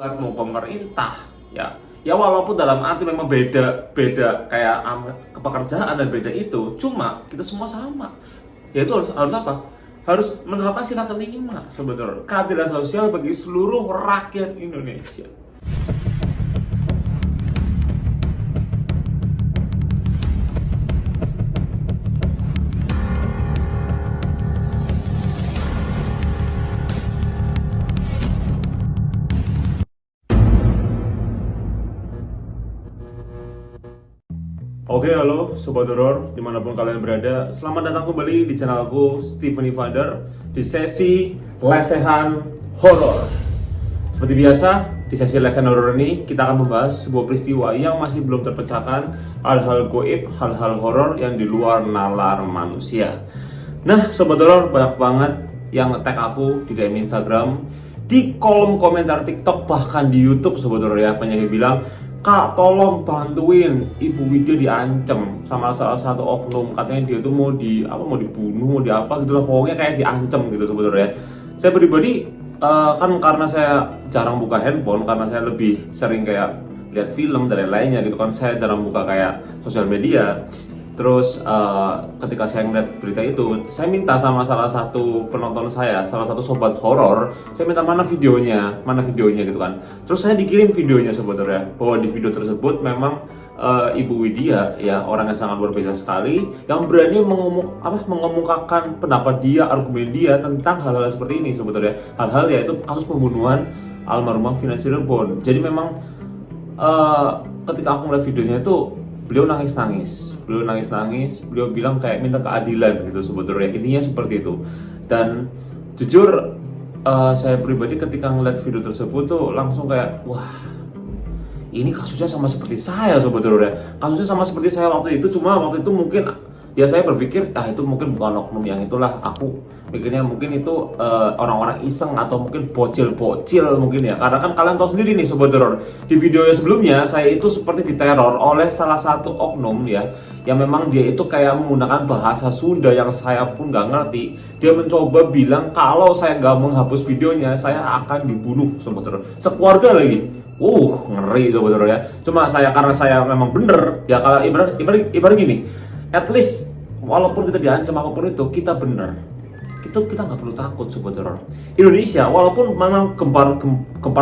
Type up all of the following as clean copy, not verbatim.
mau pemerintah ya walaupun dalam arti memang beda kayak pekerjaan dan beda itu, cuma kita semua sama, yaitu harus apa, harus menerapkan sila kelima sebetulnya, keadilan sosial bagi seluruh rakyat Indonesia. Oke, halo Sobat Horor, dimanapun kalian berada. Selamat datang kembali di channelku, Stepheny Father, di sesi lesehan horor. Seperti biasa, di sesi lesehan horor ini kita akan membahas sebuah peristiwa yang masih belum terpecahkan, hal-hal goib, hal-hal horor yang di luar nalar manusia. Nah, Sobat Horor, banyak banget yang tag aku di DM Instagram, di kolom komentar TikTok, bahkan di YouTube, Sobat Horor ya, banyak yang bilang, "Kak, tolong bantuin, Ibu Widya diancam sama salah satu oknum, katanya dia tuh mau dibunuh, mau diapa gitu lah, pokoknya kayak diancam gitu sebetulnya." Saya pribadi kan karena saya jarang buka handphone, karena saya lebih sering kayak lihat film dan lain-lainnya gitu kan, saya jarang buka kayak sosial media. Terus ketika saya melihat berita itu, saya minta sama salah satu penonton saya, salah satu sobat horor, saya minta mana videonya gitu kan. Terus saya dikirim videonya sebetulnya, bahwa di video tersebut memang Ibu Widya ya, orang yang sangat luar biasa sekali, yang berani mengemukakan pendapat dia, argumen dia tentang hal-hal seperti ini sebetulnya. Hal-hal yaitu kasus pembunuhan almarhumah Vina Cirebon. Jadi memang ketika aku melihat videonya itu, beliau nangis-nangis, beliau bilang kayak minta keadilan gitu sebetulnya, intinya seperti itu. Dan jujur saya pribadi ketika ngeliat video tersebut tuh langsung kayak, wah, ini kasusnya sama seperti saya sebetulnya, kasusnya sama seperti saya waktu itu, cuma waktu itu mungkin ya saya berpikir, itu mungkin bukan oknum yang itulah, aku mikirnya mungkin itu orang-orang iseng atau mungkin bocil-bocil mungkin ya, karena kan kalian tahu sendiri nih Sobat Horor, di video sebelumnya saya itu seperti diteror oleh salah satu oknum ya, yang memang dia itu kayak menggunakan bahasa Sunda yang saya pun nggak ngerti. Dia mencoba bilang kalau saya nggak menghapus videonya, saya akan dibunuh Sobat Horor, sekeluarga lagi. Ngeri Sobat Horor ya. Cuma karena saya memang bener ya, kalau ibarat gini, at least walaupun kita diancam apapun itu, kita bener, kita nggak perlu takut Sobat Horor. Indonesia walaupun memang gempar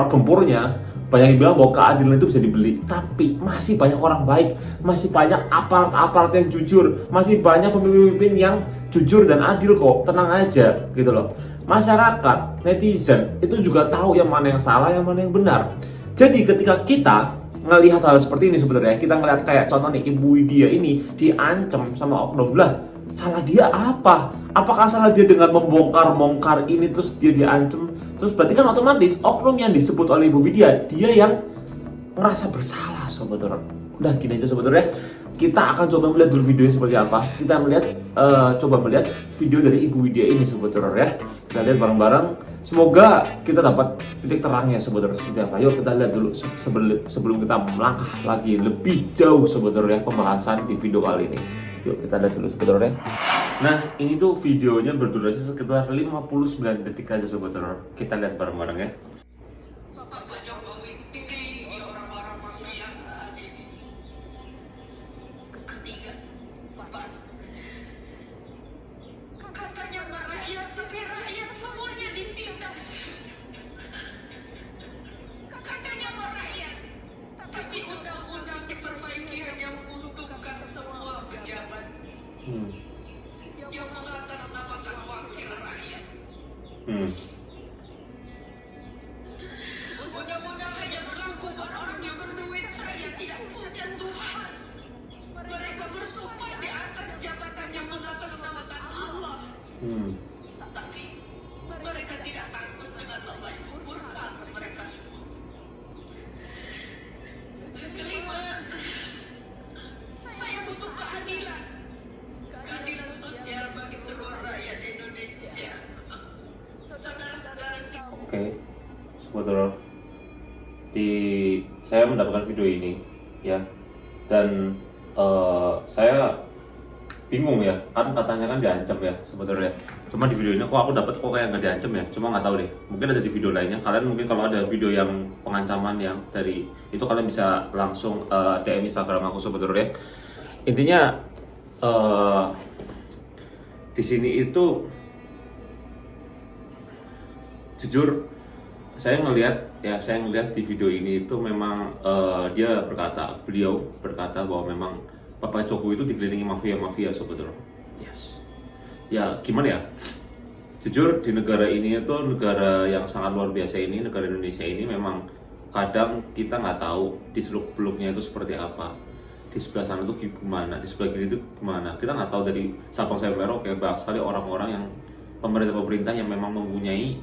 gempurnya, banyak yang bilang bahwa keadilan itu bisa dibeli, tapi masih banyak orang baik, masih banyak aparat yang jujur, masih banyak pemimpin yang jujur dan adil kok. Tenang aja gitu loh. Masyarakat, netizen itu juga tahu yang mana yang salah, yang mana yang benar. Jadi ketika kita ngelihat hal seperti ini sebenarnya, kita ngelihat kayak contoh nih, Ibu Widya ini diancam sama oknum, lah salah dia apa? Apakah salah dia dengan membongkar ini terus dia diancam? Terus berarti kan otomatis oknum yang disebut oleh Ibu Widya, dia yang ngerasa bersalah Sobat Horor. Udah gini aja Sobat Horor ya, kita akan coba melihat dulu videonya seperti apa. Kita coba melihat video dari Ibu Widya ini Sobat Horor ya. Kita lihat bareng-bareng, semoga kita dapat titik terangnya Sobat Horor seperti apa. Yuk kita lihat dulu sebelum kita melangkah lagi lebih jauh Sobat Horor ya, pembahasan di video kali ini. Yuk kita lihat dulu Sobat Horor ya. Nah, ini tuh videonya berdurasi sekitar 59 detik aja Sobat Horor. Kita lihat bareng-bareng ya. Bapak Jokowi dikelilingi orang-orang mafia saat ini. Ketiga, Bapak katanya merakyat, tapi rakyat semuanya ditindas. Katanya merakyat, tapi undang-undang diperbaiki hanya menguntungkan semua pejabat yang mengatasnamakan wakil rakyat. Undang-undang hanya berlaku buat orang yang berduit, saya tidak punya Tuhan. Mereka bersumpah di atas jabatan yang mengatasnamakan Allah. Tapi mereka tidak takut dengan Allah itu murka mereka semua. Kelima, saya butuh keadilan. Keadilan sosial bagi seluruh rakyat Indonesia. Saudara-saudara kita. Oke, Sobat Horor, saya mendapatkan video ini ya, dan saya bingung ya, kan katanya kan diancam ya sebenarnya. Cuma di video ini kok aku dapat kok kayak nggak diancam ya, cuma nggak tahu deh. Mungkin ada di video lainnya. Kalian mungkin kalau ada video yang pengancaman yang dari itu kalian bisa langsung DM Instagram aku sebenarnya. Intinya di sini itu jujur saya ngelihat di video ini itu memang beliau berkata bahwa memang Bapak Jokowi itu dikelilingi mafia-mafia sebetulnya. Yes. Ya gimana ya? Jujur di negara ini itu negara yang sangat luar biasa ini, negara Indonesia ini memang kadang kita nggak tahu di seluk-beluknya itu seperti apa. Di sebelah sana itu gimana, di sebelah kiri itu gimana. Kita nggak tahu dari Sabang sampai Merauke, banyak sekali orang-orang yang pemerintah yang memang mempunyai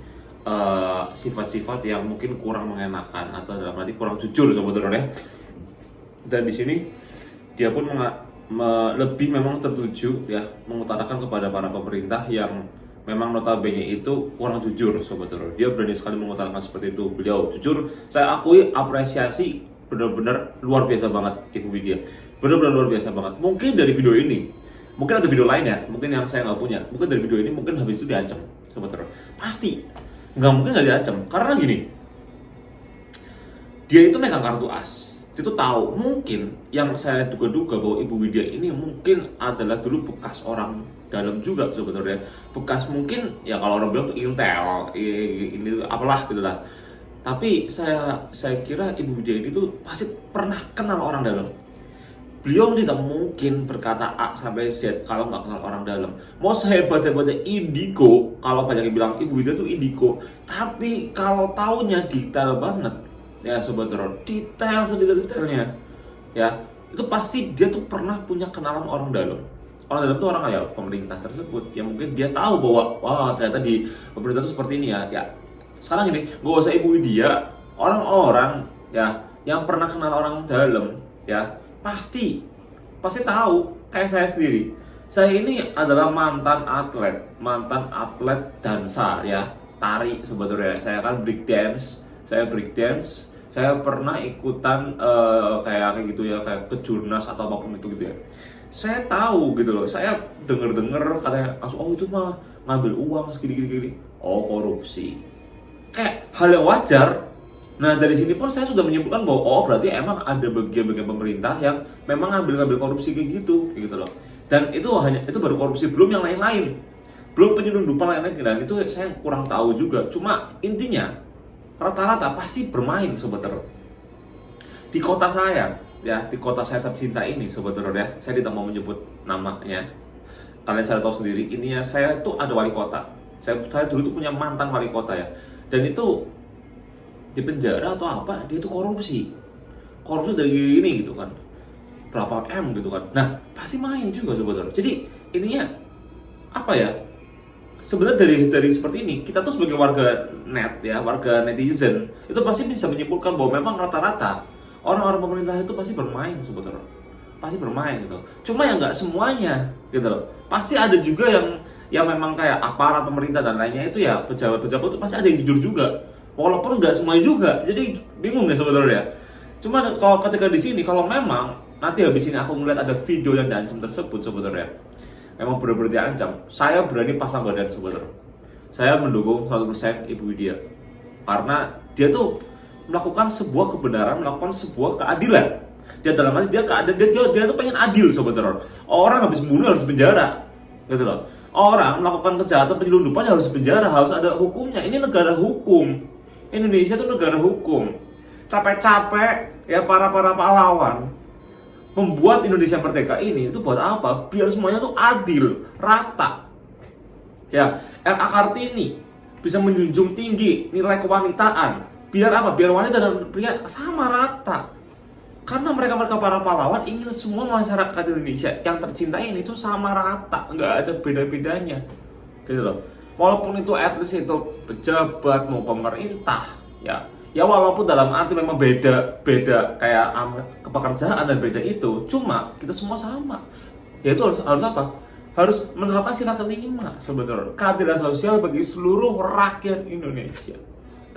sifat-sifat yang mungkin kurang mengenakan atau dalam arti kurang jujur sebetulnya. Dan di sini dia pun lebih memang tertuju ya mengutarakan kepada para pemerintah yang memang notabene itu kurang jujur sebetulnya. Dia berani sekali mengutarakan seperti itu. Beliau jujur, saya akui apresiasi benar-benar luar biasa banget Ibu Widya. Benar-benar luar biasa banget. Mungkin dari video ini, mungkin ada video lain ya, mungkin yang saya nggak punya. Mungkin dari video ini mungkin habis itu diancam sebetulnya. Pasti nggak mungkin nggak diancam karena gini, dia itu megang kartu as. Itu tahu mungkin yang saya duga-duga bahwa Ibu Widya ini mungkin adalah dulu bekas orang dalam juga sebetulnya, bekas mungkin ya kalau orang bilang tuh intel ini apalah gitulah. Tapi saya kira Ibu Widya ini tuh pasti pernah kenal orang dalam. Beliau tidak mungkin berkata A sampai Z kalau nggak kenal orang dalam. Mau sehebat-hebatnya indigo, kalau banyak yang bilang Ibu Widya tuh indigo, tapi kalau taunya detail banget ya sobat teror, detail sedetail-detailnya ya, itu pasti dia tuh pernah punya kenalan orang dalam. Orang dalam tuh orang kayak pemerintah tersebut yang mungkin dia tahu bahwa wah ternyata di pemerintah tuh seperti ini ya. Sekarang ini gak usah Ibu Widya, orang-orang ya yang pernah kenal orang dalam ya pasti tahu. Kayak saya sendiri, saya ini adalah mantan atlet dansa ya, tari sebetulnya. Saya kan break dance, saya pernah ikutan kayak gitu ya, kayak kejurnas atau apapun itu gitu ya. Saya tahu gitu loh, saya denger katanya langsung, oh itu mah ngambil uang segini, oh korupsi, kayak hal yang wajar. Nah dari sini pun saya sudah menyimpulkan bahwa oh berarti emang ada bagian-bagian pemerintah yang memang ngambil korupsi kayak gitu loh. Dan itu baru korupsi, belum yang lain-lain, belum penyelundupan lain-lain. Dan itu saya kurang tahu juga. Cuma intinya rata-rata pasti bermain sobat teror. Di kota saya ya, di kota saya tercinta ini sobat teror ya, saya tidak mau menyebut namanya, kalian cari tahu sendiri. Ininya saya tuh ada wali kota. Saya dulu tuh punya mantan wali kota ya, dan itu di penjara atau apa, dia tuh korupsi dari ini gitu kan, berapa M gitu kan. Nah pasti main juga sobat teror. Jadi ininya apa ya, sebenarnya dari seperti ini kita tuh sebagai warga net ya, warga netizen itu pasti bisa menyimpulkan bahwa memang rata-rata orang-orang pemerintah itu pasti bermain sebetulnya, pasti bermain gitu. Cuma ya nggak semuanya gitu loh. Pasti ada juga yang memang kayak aparat pemerintah dan lainnya itu ya, pejabat-pejabat itu pasti ada yang jujur juga, walaupun nggak semuanya juga. Jadi bingung nggak sebetulnya. Cuma kalau ketika di sini, kalau memang nanti habis ini aku ngeliat ada video yang diancam tersebut sebetulnya, memang benar-benar diancam, saya berani pasang badan sebetulnya. Saya mendukung 100% Ibu Widya karena dia tuh melakukan sebuah kebenaran, melakukan sebuah keadilan. Dia dalam arti dia tuh pengen adil sobat teror. Orang habis bunuh harus penjara, gitu loh. Orang melakukan kejahatan penyelundupan harus penjara, harus ada hukumnya. Ini negara hukum. Indonesia tuh negara hukum. Capek-capek ya para pahlawan membuat Indonesia merdeka ini itu buat apa? Biar semuanya tuh adil, rata. Ya, R.A. Kartini bisa menjunjung tinggi nilai kewanitaan. Biar apa? Biar wanita dan pria sama rata. Karena mereka para pahlawan ingin semua masyarakat Indonesia yang tercinta ini tuh sama rata, nggak ada beda-bedanya, gitu loh. Walaupun itu at least itu pejabat mau pemerintah, ya walaupun dalam arti memang beda kayak kepekerjaan dan beda itu, cuma kita semua sama. Ya itu harus apa? Harus menerapkan sila kelima sebetulnya, keadilan sosial bagi seluruh rakyat Indonesia.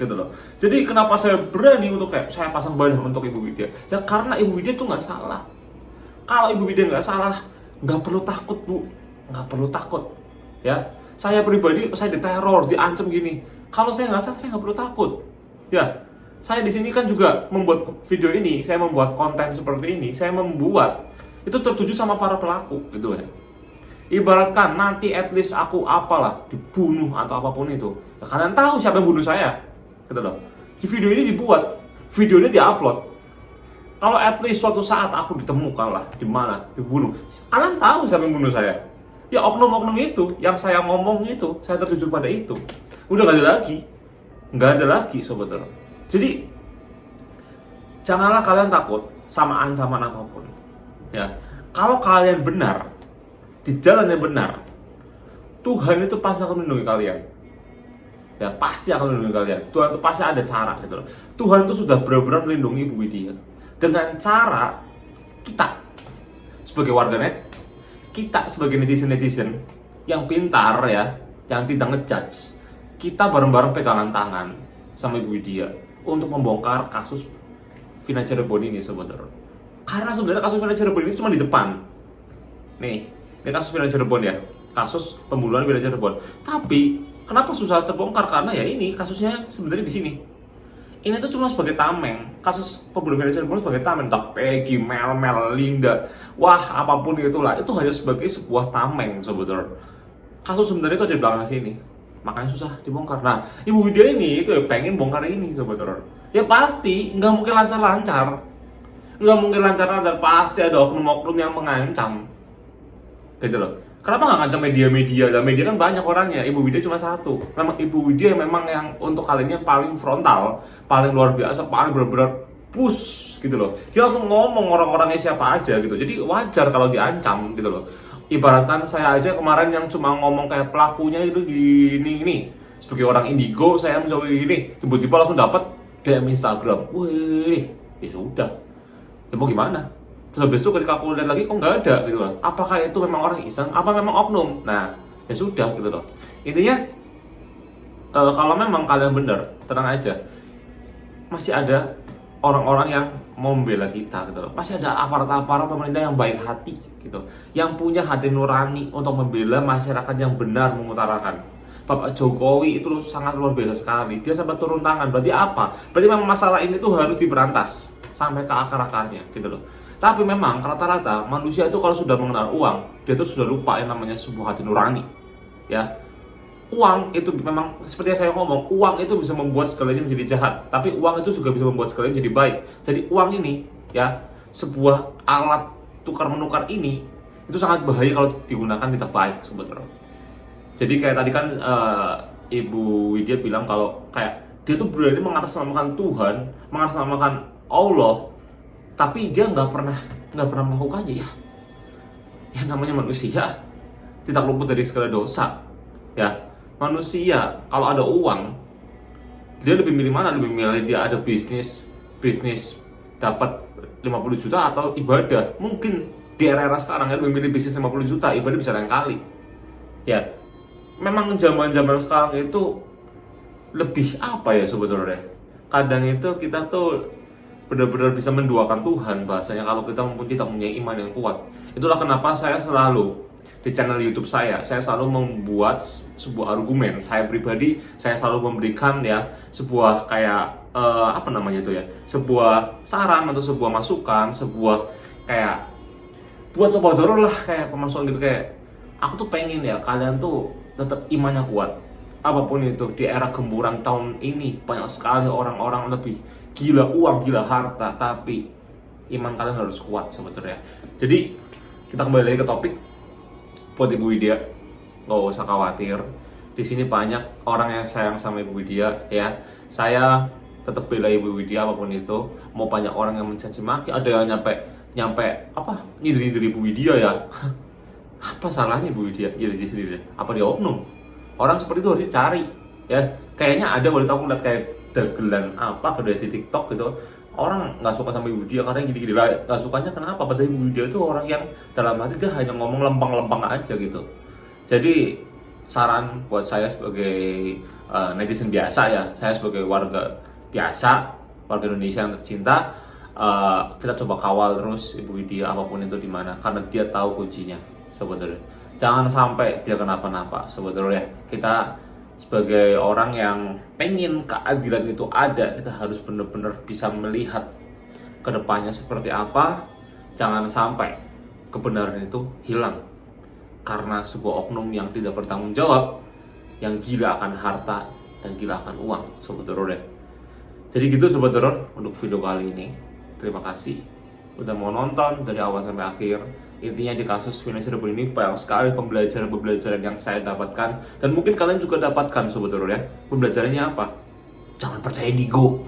Gitu loh. Jadi kenapa saya berani untuk kayak saya pasang badan untuk Ibu Widya? Ya karena Ibu Widya tuh nggak salah. Kalau Ibu Widya nggak salah, Nggak perlu takut, Bu. Nggak perlu takut. Ya, saya pribadi, saya diteror, diancam gini. Kalau saya nggak salah, saya nggak perlu takut. Ya, saya di sini kan juga membuat video ini, saya membuat konten seperti ini, saya membuat itu tertuju sama para pelaku, gitu ya. Ibaratkan nanti at least aku apalah dibunuh atau apapun itu, ya, kalian tahu siapa yang bunuh saya, gitu loh. Di video ini dibuat, video ini diupload. Kalau at least suatu saat aku ditemukan lah di mana dibunuh, kalian tahu siapa yang bunuh saya. Ya oknum-oknum itu, yang saya ngomong itu, saya tertuju pada itu. Udah nggak ada lagi sobat teror. Jadi janganlah kalian takut sama ancaman apapun. Ya, kalau kalian benar di jalan yang benar, Tuhan itu pasti akan melindungi kalian. Ya, pasti akan melindungi kalian. Tuhan itu pasti ada cara gitu loh. Tuhan itu sudah benar-benar melindungi Ibu Widya dengan cara kita sebagai warganet, kita sebagai netizen yang pintar ya, yang tidak ngejudge, kita bareng-bareng pegangan tangan sama Ibu Widya untuk membongkar kasus Vina Cirebon ini sobat teror. Karena sebenarnya kasus Vina Cirebon ini cuma di depan. Nih, ini kasus Vina Cirebon ya, kasus pembunuhan Vina Cirebon. Tapi kenapa susah terbongkar? Karena ya ini kasusnya sebenarnya di sini. Ini tuh cuma sebagai tameng, kasus pembunuhan Vina Cirebon sebagai tameng. Tak Peggy, Mel, Linda, wah apapun itulah, itu hanya sebagai sebuah tameng sobat teror. Kasus sebenarnya itu ada di belakang sini, makanya susah dibongkar. Nah, Ibu Widya ini itu ya pengen bongkar ini sobat teror. Ya pasti nggak mungkin lancar-lancar, pasti ada oknum-oknum yang mengancam. Gitu loh. Kenapa nggak ngancam media-media? Dan media kan banyak orangnya. Ibu Widya cuma satu. Memang Ibu Widya memang yang untuk kali ini paling frontal, paling luar biasa, paling benar-benar push gitu loh. Dia langsung ngomong orang-orangnya siapa aja gitu. Jadi wajar kalau diancam gitu loh. Ibaratkan saya aja kemarin yang cuma ngomong kayak pelakunya itu gini. Sebagai orang indigo saya mencoba gini, tiba-tiba langsung dapat DM Instagram. Wih, ya sudah. Ya mau gimana? Terus habis itu ketika aku lihat lagi kok nggak ada gitu loh. Apakah itu memang orang iseng? Apa memang oknum? Nah, ya sudah gitu loh. Intinya kalau memang kalian benar, tenang aja. Masih ada orang-orang yang mau membela kita gitu loh. Masih ada aparat-aparat pemerintah yang baik hati gitu. Yang punya hati nurani untuk membela masyarakat yang benar mengutarakan. Bapak Jokowi itu sangat luar biasa sekali. Dia sampai turun tangan. Berarti apa? Berarti memang masalah ini tuh harus diberantas sampai ke akar-akarnya gitu loh. Tapi memang rata-rata manusia itu kalau sudah mengenal uang, dia tuh sudah lupa yang namanya sebuah hati nurani. Ya, uang itu memang seperti yang saya ngomong, uang itu bisa membuat segalanya menjadi jahat, tapi uang itu juga bisa membuat segalanya menjadi baik. Jadi uang ini, ya, sebuah alat tukar menukar ini itu sangat bahaya kalau digunakan tidak baik, sobat teror. Jadi kayak tadi kan Ibu Widya bilang kalau kayak dia tuh berani mengatasnamakan Tuhan, mengatasnamakan Allah. Tapi dia nggak pernah melakukannya ya. Ya namanya manusia tidak luput dari segala dosa. Ya manusia kalau ada uang dia lebih milih mana? Lebih milih dia ada bisnis dapat 50 juta atau ibadah. Mungkin di era sekarang ya lebih milih bisnis 50 juta, ibadah bisa lain kali. Ya memang zaman sekarang itu lebih apa ya sebetulnya? Kadang itu kita tuh benar-benar bisa menduakan Tuhan bahasanya kalau kita mempunyai iman yang kuat. Itulah kenapa saya selalu di channel YouTube saya selalu membuat sebuah argumen. Saya pribadi saya selalu memberikan ya sebuah kayak apa namanya itu ya, sebuah saran atau sebuah masukan, sebuah kayak buat sebuah dorong lah kayak pemasukan gitu, kayak aku tuh pengen ya kalian tuh tetap imannya kuat. Apapun itu di era gemburan tahun ini banyak sekali orang-orang lebih gila uang, gila harta, tapi iman kalian harus kuat sebetulnya. Jadi kita kembali lagi ke topik. Buat Ibu Widya, nggak usah khawatir. Di sini banyak orang yang sayang sama Ibu Widya ya. Saya tetap bela Ibu Widya apapun itu. Mau banyak orang yang mencaci maki, ada yang nyampe apa nyindir Ibu Widya ya. Apa salahnya Ibu Widya? Ya di sini apa dia oknum? Orang seperti itu harus dicari ya. Kayaknya ada waktu itu aku lihat kayak dagelan apa kedai di TikTok gitu, orang nggak suka sama Ibu Widya karena gini-gini lah, nggak sukanya kenapa? Padahal Ibu Widya itu orang yang dalam hati dia hanya ngomong lempeng-lempeng aja gitu. Jadi saran buat saya sebagai netizen biasa ya, saya sebagai warga biasa, warga Indonesia yang tercinta, kita coba kawal terus Ibu Widya apapun itu di mana, karena dia tahu kuncinya, Sobat Horor. Jangan sampai dia kenapa-napa, Sobat Horor ya. Kita sebagai orang yang pengen keadilan itu ada, kita harus benar-benar bisa melihat ke depannya seperti apa. Jangan sampai kebenaran itu hilang karena sebuah oknum yang tidak bertanggung jawab, yang gila akan harta dan gila akan uang, Sobat Horor ya. Jadi gitu Sobat Horor untuk video kali ini. Terima kasih udah mau nonton dari awal sampai akhir. Intinya di kasus Vina Cirebon ini banyak sekali pembelajaran yang saya dapatkan, dan mungkin kalian juga dapatkan Sobat Horor ya. Pembelajarannya apa? Jangan percaya Digo.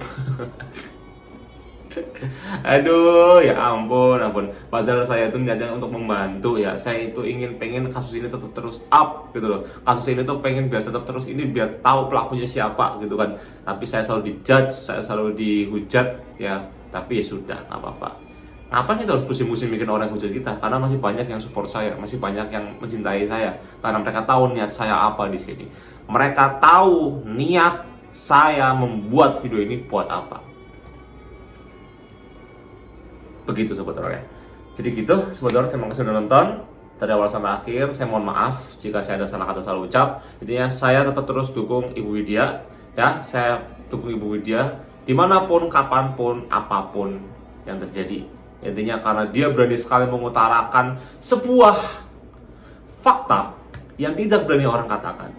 Aduh, ya ampun. Padahal saya itu niatnya untuk membantu ya. Saya itu pengen kasus ini tetap terus up gitu loh. Kasus ini tuh pengen biar tetap terus ini, biar tahu pelakunya siapa gitu kan. Tapi saya selalu dijudge, saya selalu dihujat ya. Tapi ya sudah, nggak apa-apa. Ngapain kita harus pusing-pusing bikin orang hujat kita? Karena masih banyak yang support saya, masih banyak yang mencintai saya. Karena mereka tahu niat saya apa di sini. Mereka tahu niat saya membuat video ini buat apa. Begitu Sobat Horor ya. Jadi gitu Sobat Horor, terima kasih sudah nonton dari awal sampai akhir. Saya mohon maaf jika saya ada salah kata, salah ucap. Intinya saya tetap terus dukung Ibu Widya ya. Saya dukung Ibu Widya dimanapun, kapanpun, apapun yang terjadi. Intinya karena dia berani sekali mengutarakan sebuah fakta yang tidak berani orang katakan.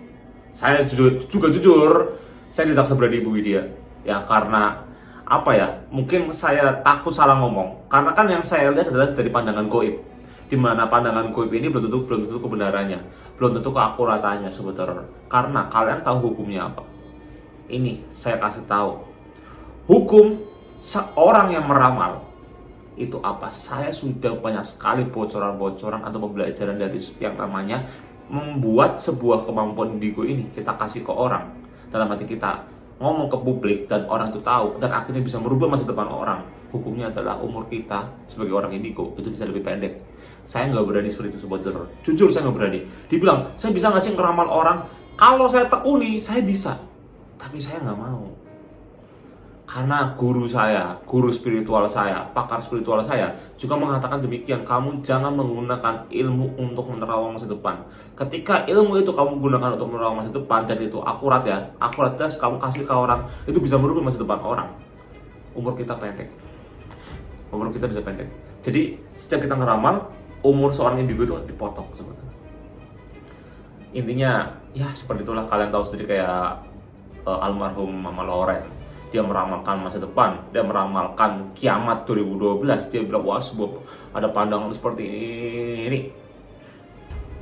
Saya juga jujur, saya tidak seberani Ibu Widya ya, karena apa ya, mungkin saya takut salah ngomong, karena kan yang saya lihat adalah dari pandangan goib, di mana pandangan goib ini belum tentu kebenarannya, belum tentu keakuratannya Sobat Horor. Karena kalian tahu hukumnya apa? Ini saya kasih tahu hukum seorang yang meramal itu apa. Saya sudah banyak sekali bocoran-bocoran atau pembelajaran dari yang namanya membuat sebuah kemampuan indigo ini kita kasih ke orang, dalam hati kita ngomong ke publik dan orang itu tahu dan akhirnya bisa merubah masa depan orang. Hukumnya adalah umur kita sebagai orang indigo itu bisa lebih pendek. Saya nggak berani seperti itu Sobat Horor. Jujur saya nggak berani. Dibilang saya bisa nggak sih ngeramal orang? Kalau saya tekuni saya bisa, tapi saya nggak mau. Karena guru saya, guru spiritual saya, pakar spiritual saya juga mengatakan demikian. Kamu jangan menggunakan ilmu untuk menerawang masa depan. Ketika ilmu itu kamu gunakan untuk menerawang masa depan dan itu akurat ya, akuratitas kamu kasih ke orang, itu bisa merubah masa depan orang. Umur kita pendek. Umur kita bisa pendek. Jadi setiap kita ngeramal, umur seorang individu itu dipotong sebetulnya. Intinya ya seperti itulah, kalian tahu sendiri kayak almarhum Mama Loren. Dia meramalkan masa depan, dia meramalkan kiamat 2012. Dia bilang, wah ada pandangan seperti ini.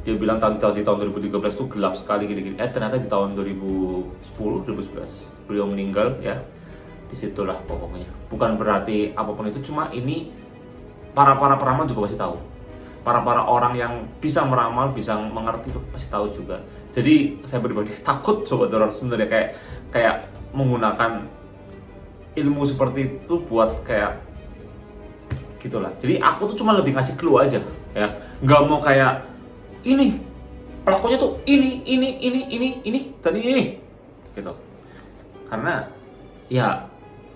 Dia bilang di tahun 2013 itu gelap sekali gini-gini. Ternyata di tahun 2010, 2011 beliau meninggal ya. Disitulah pokoknya. Bukan berarti apapun itu, cuma ini para peramal juga pasti tahu. Para orang yang bisa meramal, bisa mengerti itu pasti tahu juga. Jadi saya pribadi takut Sobat Horor sebenarnya kayak menggunakan ilmu seperti itu buat kayak gitulah. Jadi aku tuh cuma lebih ngasih clue aja ya, nggak mau kayak ini pelakunya tuh ini dan ini gitu. Karena ya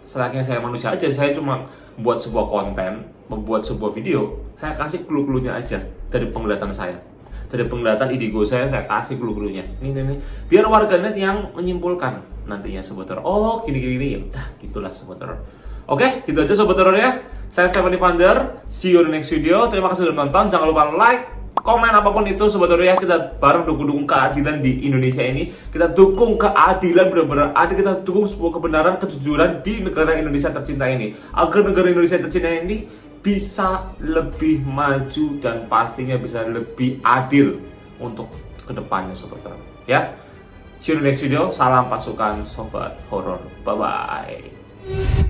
selagi saya manusia aja, saya cuma buat sebuah konten, membuat sebuah video, saya kasih clue-cluenya aja dari penglihatan saya, dari penglihatan indigo saya kasih clue-cluenya. Ini biar warganet yang menyimpulkan nantinya Sobat Horor. Oh gini ya udah gitulah Sobat Horor. Oke gitu aja Sobat Horor ya. Saya Stephanie Vander, see you in the next video. Terima kasih sudah nonton. Jangan lupa like, komen apapun itu Sobat Horor ya. Kita bareng dukung keadilan di Indonesia ini. Kita dukung keadilan benar-benar adil. Kita dukung sebuah kebenaran, kejujuran di negara Indonesia tercinta ini, agar negara Indonesia tercinta ini bisa lebih maju dan pastinya bisa lebih adil untuk kedepannya Sobat Horor ya. See you in the next video. Salam pasukan Sobat Horor. Bye bye.